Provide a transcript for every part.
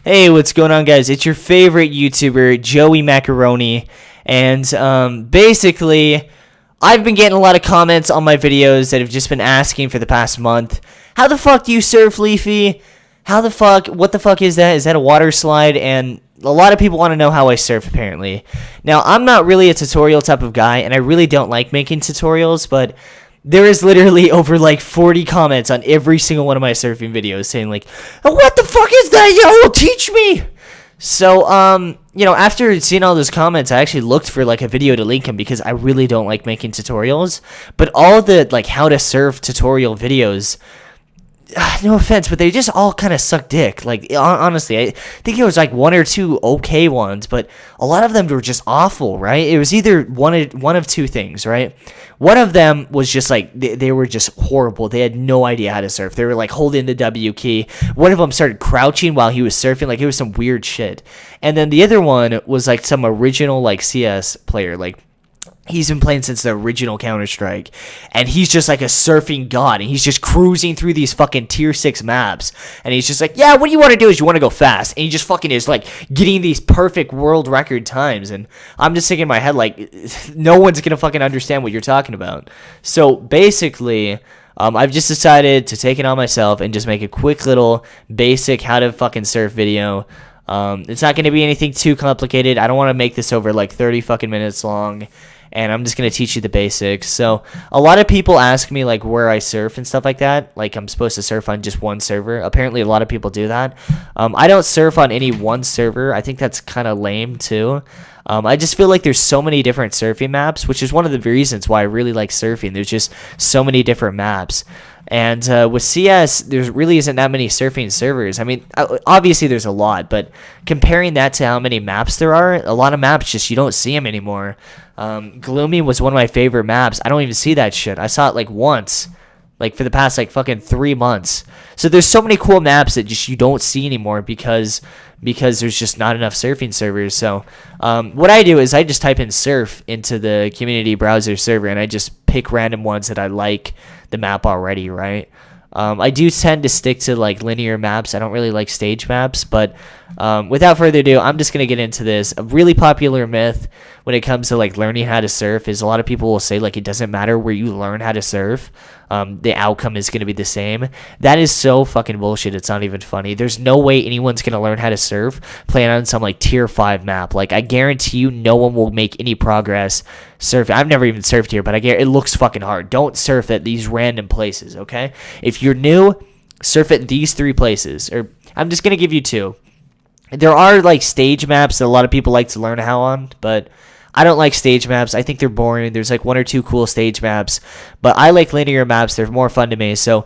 Hey, what's going on, guys? It's your favorite YouTuber, Joey Macaroni, and basically, I've been getting a lot of comments on my videos that have just been asking for the past month, how the fuck do you surf, Leafy? What the fuck is that? Is that a water slide? And a lot of people want to know how I surf, apparently. Now, I'm not really a tutorial type of guy, and I really don't like making tutorials, but there is literally over like 40 comments on every single one of my surfing videos saying like, what the fuck is that? Yo, teach me! So, after seeing all those comments, I actually looked for like a video to link them because I really don't like making tutorials. But all the like how to surf tutorial videos, no offense, but they just all kind of suck dick. Like, honestly, I think it was like one or two okay ones, but a lot of them were just awful, right? It was either one of two things, right? One of them was just like, they were just horrible. They had no idea how to surf. They were like holding the W key. One of them started crouching while he was surfing. Like, it was some weird shit. And then the other one was like some original like CS player, like, he's been playing since the original Counter-Strike, and he's just like a surfing god, and he's just cruising through these fucking tier 6 maps, and he's just like, yeah, what you want to do is you want to go fast, and he just fucking is like getting these perfect world record times, and I'm just thinking in my head like, no one's gonna fucking understand what you're talking about. So basically, I've just decided to take it on myself and just make a quick little basic how to fucking surf video. It's not going to be anything too complicated. I don't want to make this over like 30 fucking minutes long, and I'm just going to teach you the basics. So a lot of people ask me like where I surf and stuff like that. Like, I'm supposed to surf on just one server. Apparently a lot of people do that. I don't surf on any one server. I think that's kind of lame too. I just feel like there's so many different surfing maps, which is one of the reasons why I really like surfing. There's just so many different maps. And with CS, there really isn't that many surfing servers. I mean, obviously there's a lot, but comparing that to how many maps there are, a lot of maps just, you don't see them anymore. Gloomy was one of my favorite maps. I don't even see that shit. I saw it like once, like for the past like fucking 3 months. So there's so many cool maps that just you don't see anymore because there's just not enough surfing servers. So what I do is I just type in surf into the community browser server, and I just pick random ones that I like the map already, right? I do tend to stick to like linear maps. I don't really like stage maps, but without further ado, I'm just going to get into this. A really popular myth when it comes to like learning how to surf is a lot of people will say like it doesn't matter where you learn how to surf. The outcome is going to be the same. That is so fucking bullshit. It's not even funny. There's no way anyone's going to learn how to surf playing on some like tier 5 map. Like, I guarantee you no one will make any progress surfing. I've never even surfed here, but I guarantee it looks fucking hard. Don't surf at these random places, okay? If you're new, surf at these 3 places. Or I'm just going to give you 2. There are like stage maps that a lot of people like to learn how on, but I don't like stage maps. I think they're boring. There's like 1 or 2 cool stage maps, but I like linear maps. They're more fun to me. So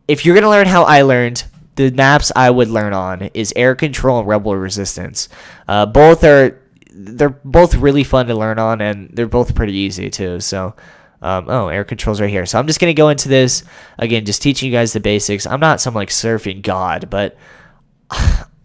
if you're going to learn how I learned, the maps I would learn on is Air Control and Rebel Resistance. They're both really fun to learn on, and they're both pretty easy too. So Air Control's right here. So I'm just going to go into this again, just teaching you guys the basics. I'm not some like surfing god, but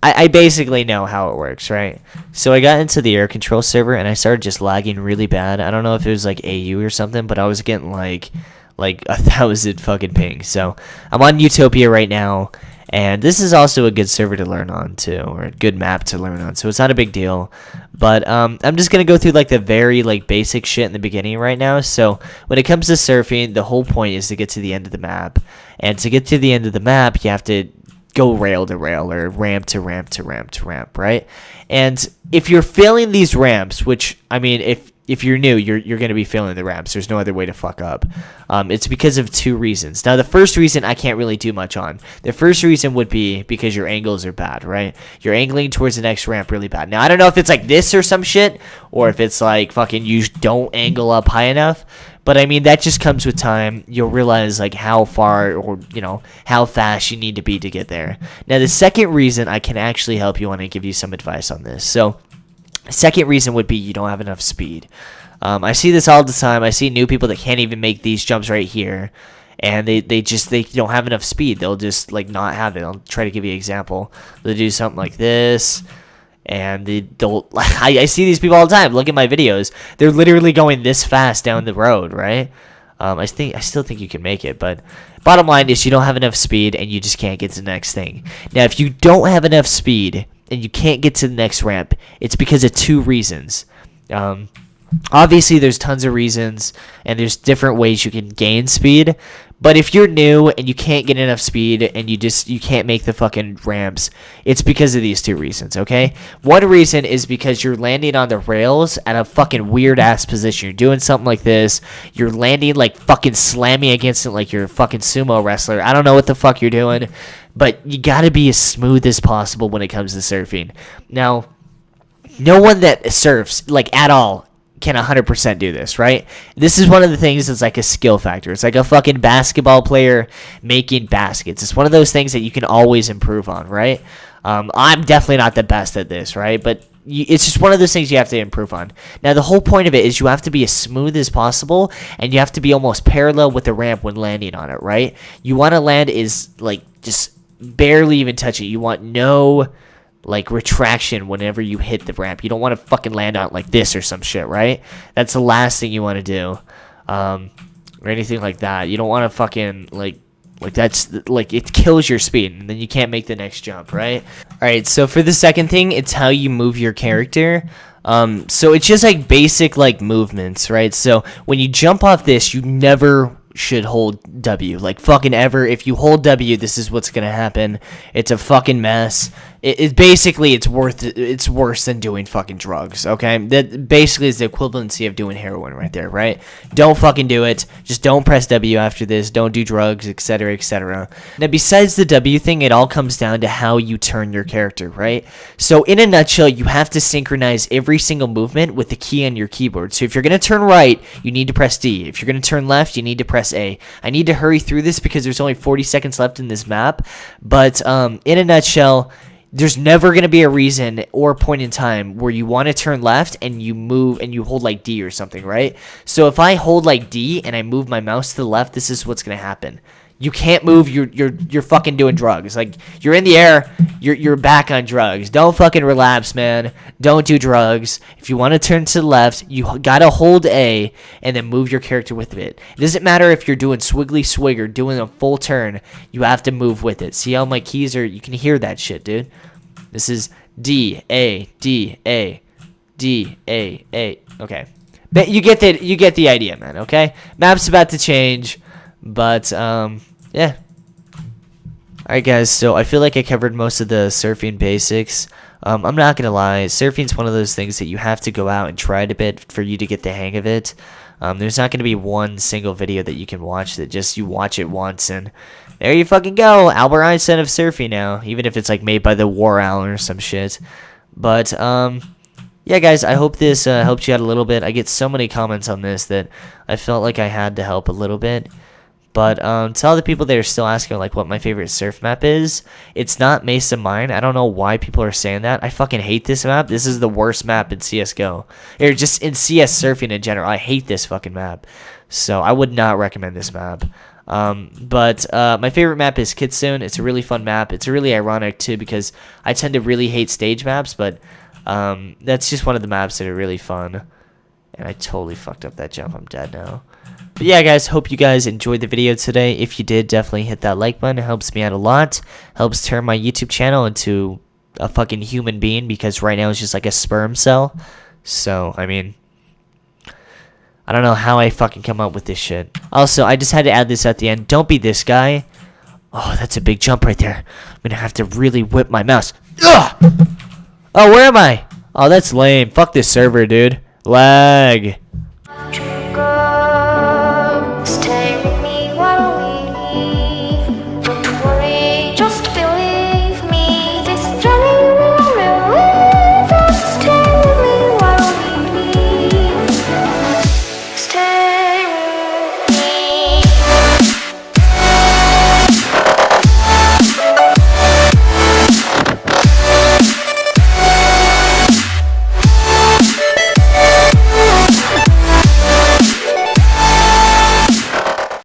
I basically know how it works, right? So I got into the Air Control server, and I started just lagging really bad. I don't know if it was like AU or something, but I was getting like 1,000 fucking pings. So I'm on Utopia right now, and this is also a good server to learn on too, or a good map to learn on. So it's not a big deal. But I'm just gonna go through like the very like basic shit in the beginning right now. So when it comes to surfing, the whole point is to get to the end of the map, and to get to the end of the map, you have to go rail to rail or ramp to ramp to ramp to ramp, right? And if you're failing these ramps, which, I mean, if you're new, you're going to be failing the ramps. There's no other way to fuck up. It's because of 2 reasons. Now, the first reason I can't really do much on. The first reason would be because your angles are bad, right? You're angling towards the next ramp really bad. Now, I don't know if it's like this or some shit, or if it's like fucking you don't angle up high enough. But I mean, that just comes with time. You'll realize like how far or, how fast you need to be to get there. Now, the second reason I can actually help you on and give you some advice on this. So, second reason would be you don't have enough speed. I see this all the time. I see new people that can't even make these jumps right here, and they don't have enough speed. They'll just like not have it. I'll try to give you an example. They'll do something like this, and they don't. I see these people all the time. Look at my videos. They're literally going this fast down the road, right? I still think you can make it, but bottom line is you don't have enough speed, and you just can't get to the next thing. Now, if you don't have enough speed, and you can't get to the next ramp, it's because of two reasons. Obviously, there's tons of reasons, and there's different ways you can gain speed. But if you're new and you can't get enough speed and you can't make the fucking ramps, it's because of these two reasons, okay? One reason is because you're landing on the rails at a fucking weird-ass position. You're doing something like this. You're landing, like, fucking slamming against it like you're a fucking sumo wrestler. I don't know what the fuck you're doing, but you gotta be as smooth as possible when it comes to surfing. Now, no one that surfs, like, at all, can 100% do this, right? This is one of the things that's like a skill factor. It's like a fucking basketball player making baskets. It's one of those things that you can always improve on, right? I'm definitely not the best at this, right? But it's just one of those things you have to improve on. Now, the whole point of it is you have to be as smooth as possible, and you have to be almost parallel with the ramp when landing on it, right? You want to land is like just barely even touch it. You want no like retraction whenever you hit the ramp. You don't want to fucking land on it like this or some shit, right? That's the last thing you want to do, or anything like that. You don't want to fucking like that's like it kills your speed, and then you can't make the next jump, right? All right. So for the second thing, it's how you move your character. So it's just like basic like movements, right? So when you jump off this, you never should hold W, like fucking ever. If you hold W, this is what's gonna happen. It's a fucking mess. It basically it's worse than doing fucking drugs. Okay, that basically is the equivalency of doing heroin right there, right? Don't fucking do it. Just don't press W after this. Don't do drugs, etc., etc. Now, besides the W thing, it all comes down to how you turn your character, right? So in a nutshell, you have to synchronize every single movement with the key on your keyboard. So if you're gonna turn right, you need to press D. If you're gonna turn left, you need to press A. I need to hurry through this because there's only 40 seconds left in this map, but in a nutshell, there's never going to be a reason or point in time where you want to turn left and you move and you hold like D or something, right? So if I hold like D and I move my mouse to the left, this is what's going to happen. You can't move. You're fucking doing drugs. Like, you're in the air. You're back on drugs. Don't fucking relapse, man. Don't do drugs. If you want to turn to the left, you gotta hold A and then move your character with it. It doesn't matter if you're doing swiggly swig or doing a full turn. You have to move with it. See how my keys are? You can hear that shit, dude. This is D A D A D A A. Okay, but you get the idea, man. Okay, map's about to change. But, yeah. Alright, guys, so I feel like I covered most of the surfing basics. I'm not gonna lie, surfing's one of those things that you have to go out and try it a bit for you to get the hang of it. There's not gonna be one single video that you can watch that just you watch it once and there you fucking go, Albert Einstein of surfing now, even if it's like made by the War Owl or some shit. But, yeah, guys, I hope this helped you out a little bit. I get so many comments on this that I felt like I had to help a little bit. But to all the people that are still asking like what my favorite surf map is, it's not Mesa Mine. I don't know why people are saying that. I fucking hate this map. This is the worst map in CSGO. Or just in CS surfing in general. I hate this fucking map. So I would not recommend this map. But my favorite map is Kitsune. It's a really fun map. It's really ironic too because I tend to really hate stage maps, but that's just one of the maps that are really fun. And I totally fucked up that jump. I'm dead now. But yeah, guys, hope you guys enjoyed the video today. If you did, definitely hit that like button. It helps me out a lot. Helps turn my YouTube channel into a fucking human being because right now it's just like a sperm cell. So, I mean, I don't know how I fucking come up with this shit. Also, I just had to add this at the end. Don't be this guy. Oh, that's a big jump right there. I'm gonna have to really whip my mouse. Ugh! Oh, where am I? Oh, that's lame. Fuck this server, dude. Lag.